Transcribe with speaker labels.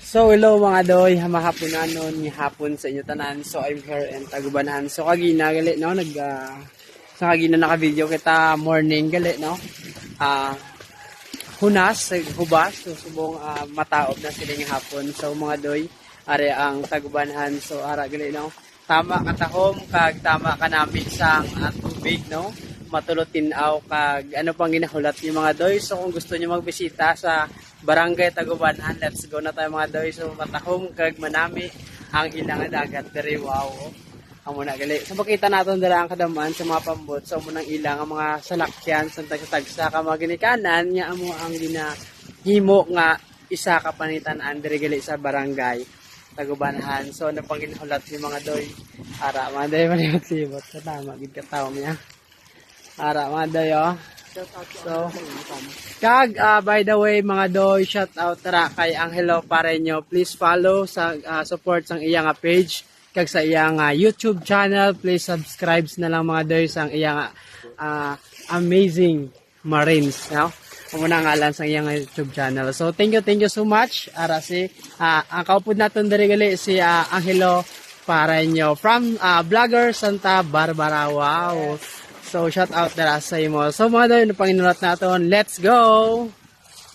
Speaker 1: So hello mga doy, hamahaponan nun ni hapon sa inyo tanan. So I'm here in Tagubanhan. So kagina gali no sa kagina naka-video kita morning gali no. Hunas hubas so subong mataob na sila ng hapon. So mga doy, are ang Tagubanhan. So ara gali no. Tama katahom kag tama ka namin sang tubig no. Matulot tinaw kag ano pang ginahulat yung mga doy. So kung gusto niyo magbisita sa Barangay Tagubanhan, let's go na tayo mga doy. So matahom kag manami ang ilang dagat diri wow. Ang muna gali. So makita natin dira ang kadamaan sa mga pambot. So munang ilang ang mga salakyan sa tagsa ka mga ginikanan nya amo ang ginahimo nga isa ka panitan diri gali sa Barangay Tagubanhan. So ano pang ginahulat ni mga doy? Ara mga doy man sibot sa tama gid ka tawo niya. Ara mga doy oh. So, kag by the way mga doy, shout out tara kay Angelo Pareño. Please follow sa support sang iyang page kag sa iyang YouTube channel. Please subscribe na lang mga doy sang iyang Amazing Marines, no? Muna ngalan sang iyang YouTube channel. So thank you so much. Ara si ang kaupod naton diri gali si Angelo Pareño from Vlogger Santa Barbara. Wow. So, shout out na sa imo. So, mga doy, panginulat natin. Let's go!